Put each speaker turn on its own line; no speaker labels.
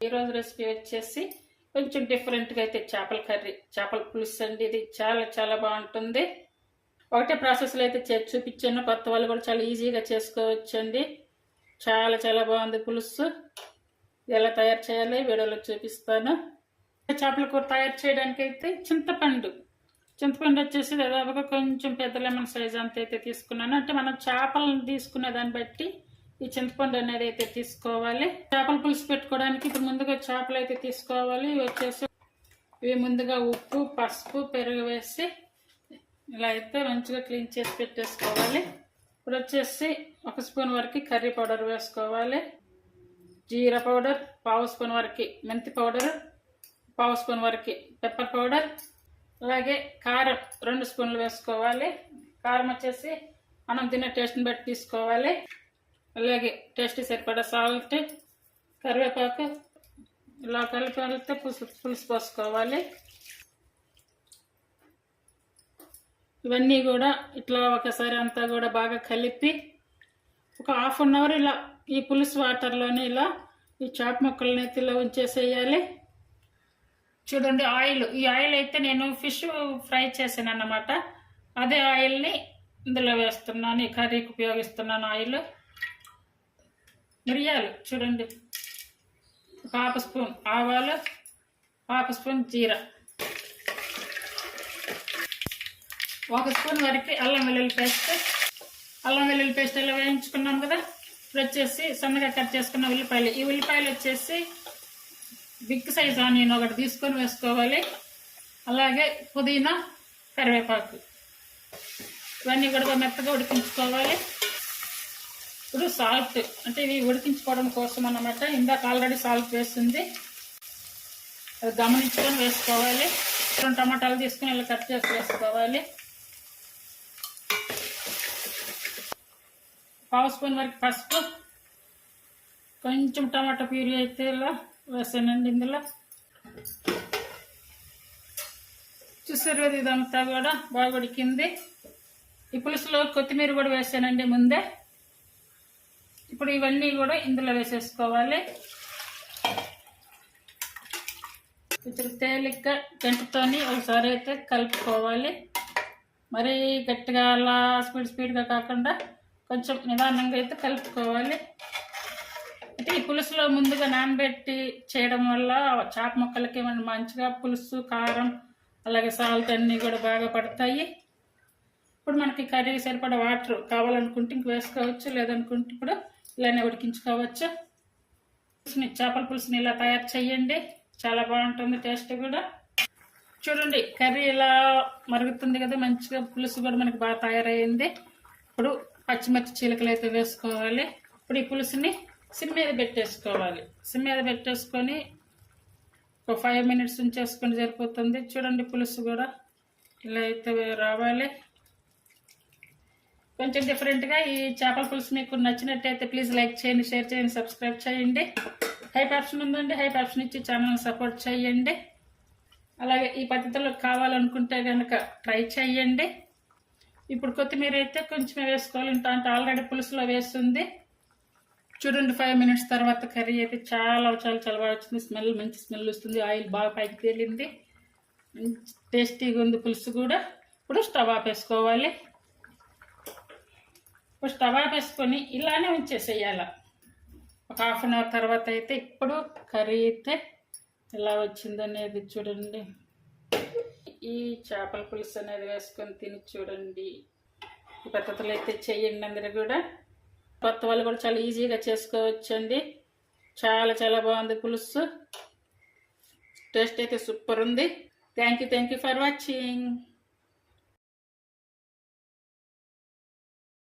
ఈరోజు రెసిపీ వచ్చేసి కొంచెం డిఫరెంట్గా అయితే చేపల కర్రీ, చేపల పులుసు అండి. ఇది చాలా చాలా బాగుంటుంది. ఒకటే ప్రాసెస్లో అయితే చేసి చూపించాను. కొత్త వాళ్ళు కూడా చాలా ఈజీగా చేసుకోవచ్చండి. చాలా చాలా బాగుంది పులుసు. ఎలా తయారు చేయాలి వీడియోలో చూపిస్తాను. చేపల కూర తయారు చేయడానికి అయితే చింతపండు వచ్చేసి దాదాపుగా కొంచెం పెద్ద లెమన్ సైజ్ అంత అయితే తీసుకున్నాను. అంటే మనం చేపలను తీసుకునే దాన్ని బట్టి ఈ చింతపండు అనేది అయితే తీసుకోవాలి. చేపల పులుసు పెట్టుకోవడానికి ఇప్పుడు ముందుగా చేపలు అయితే తీసుకోవాలి. ఇవి ముందుగా ఉప్పు, పసుపు, పెరుగు వేసి ఇలా అయితే మంచిగా క్లీన్ చేసి పెట్టేసుకోవాలి. ఇప్పుడు వచ్చేసి 1 స్పూన్ వరకు కర్రీ పౌడర్ వేసుకోవాలి. జీరా పౌడర్ 1/2 స్పూన్ వరకు, మెంతి పౌడర్ 1/2 స్పూన్ వరకు, పెప్పర్ పౌడర్, అలాగే కారం 2 స్పూన్లు వేసుకోవాలి. కారం వచ్చేసి మనం తినే టేస్ట్ని బట్టి తీసుకోవాలి. అలాగే టేస్ట్ సరిపడా సాల్ట్, కరివేపాకు ఇలా కలిపి పులుసు పోసుకోవాలి. ఇవన్నీ కూడా ఇట్లా ఒకసారి అంతా కూడా బాగా కలిపి ఒక 1/2 అవర్ ఇలా ఈ పులుసు వాటర్లోనే ఇలా ఈ చేప ముక్కలని అయితే ఇలా ఉంచేసేయాలి. చూడండి ఈ ఆయిల్ అయితే నేను ఫిష్ ఫ్రై చేశాను అన్నమాట. అదే ఆయిల్ని ఇందులో వేస్తున్నాను. ఈ కర్రీకి ఉపయోగిస్తున్నాను ఆయిల్. మిరియాలు చూడండి, 1/2 స్పూన్ ఆవాలు, 1/2 స్పూన్ జీరా, 1 స్పూన్ వరకు అల్లం వెల్లుల్లి పేస్ట్ ఇలా వేయించుకున్నాం కదా. ఇప్పుడు వచ్చేసి సన్నగా కట్ చేసుకున్న ఉల్లిపాయలు. ఈ ఉల్లిపాయలు వచ్చేసి బిగ్ సైజ్ ఆనియన్ ఒకటి తీసుకొని వేసుకోవాలి. అలాగే పుదీనా, కరివేపాకు ఇవన్నీ కూడా మెత్తగా ఉడికించుకోవాలి. ఇప్పుడు సాల్ట్, అంటే ఇవి ఉడికించుకోవడం కోసం అన్నమాట. ఇందాక ఆల్రెడీ సాల్ట్ వేస్తుంది, అది గమనించుకొని వేసుకోవాలి. 2 టమాటాలు తీసుకుని ఇలా కట్ చేసి వేసుకోవాలి. 1/2 స్పూన్ వరకు పసుపు, కొంచెం టమాటా ప్యూరీ అయితే ఇలా వేసానండి. ఇందులో చూసారు కదా, ఇదంతా కూడా బాగా ఉడికింది. ఈ పులుసులో కొత్తిమీర కూడా వేసానండి ముందే. ఇప్పుడు ఇవన్నీ కూడా ఇందులో వేసేసుకోవాలి. కొంచెం తేలిగ్గా గంటతోని ఒకసారి అయితే కలుపుకోవాలి. మరీ గట్టిగా అలా స్పీడ్గా కాకుండా కొంచెం నిదానంగా అయితే కలుపుకోవాలి. అంటే ఈ పులుసులో ముందుగా నానబెట్టి చేయడం వల్ల చేప ముక్కలకి మంచిగా పులుసు, కారం, అలాగే సాల్ట్ అన్నీ కూడా బాగా పడతాయి. ఇప్పుడు మనకి కర్రీ సరిపడా వాటర్ కావాలనుకుంటే ఇంక వేసుకోవచ్చు, లేదనుకుంటే ఇప్పుడు ఇలానే ఉడికించుకోవచ్చు. చేపల పులుసుని ఇలా తయారు చేయండి, చాలా బాగుంటుంది టేస్ట్ కూడా. చూడండి కర్రీ ఇలా మరుగుతుంది కదా, మంచిగా పులుసు కూడా మనకి బాగా తయారైంది. ఇప్పుడు పచ్చిమిర్చి చీలకలు అయితే వేసుకోవాలి. ఇప్పుడు ఈ పులుసుని సిమ్ మీద పెట్టేసుకోవాలి. సిమ్ మీద పెట్టేసుకొని ఒక 5 మినిట్స్ ఉంచేసుకొని సరిపోతుంది. చూడండి పులుసు కూడా ఇలా అయితే రావాలి. కొంచెం డిఫరెంట్గా ఈ చేపల పులుసు మీకు నచ్చినట్టయితే ప్లీజ్ లైక్ చేయండి, షేర్ చేయండి, సబ్స్క్రైబ్ చేయండి. హైప్ ఆప్షన్ ఉందండి, హైప్ ఆప్షన్ ఇచ్చి ఛానల్ని సపోర్ట్ చేయండి. అలాగే ఈ పద్ధతిలో కావాలనుకుంటే కనుక ట్రై చేయండి. ఇప్పుడు కొత్తిమీర అయితే కొంచెం వేసుకోవాలి. అంటే ఆల్రెడీ పులుసులో వేస్తుంది. చూడండి 5 మినిట్స్ తర్వాత కర్రీ అయితే చాలా చాలా చాలా బాగా వచ్చింది. స్మెల్, మంచి స్మెల్ వస్తుంది. ఆయిల్ బాగా పైకి తేలింది, మంచి టేస్టీగా ఉంది పులుసు కూడా. ఇప్పుడు స్టవ్ ఆపేసుకోవాలి. ఇప్పుడు స్టవ్ ఆపేసుకొని ఇలానే ఉంచేసేయాలి. ఒక 1/2 అవర్ తర్వాత అయితే ఇప్పుడు కర్రీ అయితే ఎలా వచ్చిందనేది చూడండి. ఈ చేపల పులుసు అనేది వేసుకొని తిని చూడండి. ఈ పద్ధతులు అయితే చేయండి అందరూ కూడా. కొత్త వాళ్ళు కూడా చాలా ఈజీగా చేసుకోవచ్చండి. చాలా చాలా బాగుంది పులుసు. టేస్ట్ అయితే సూపర్ ఉంది. Thank you for watching.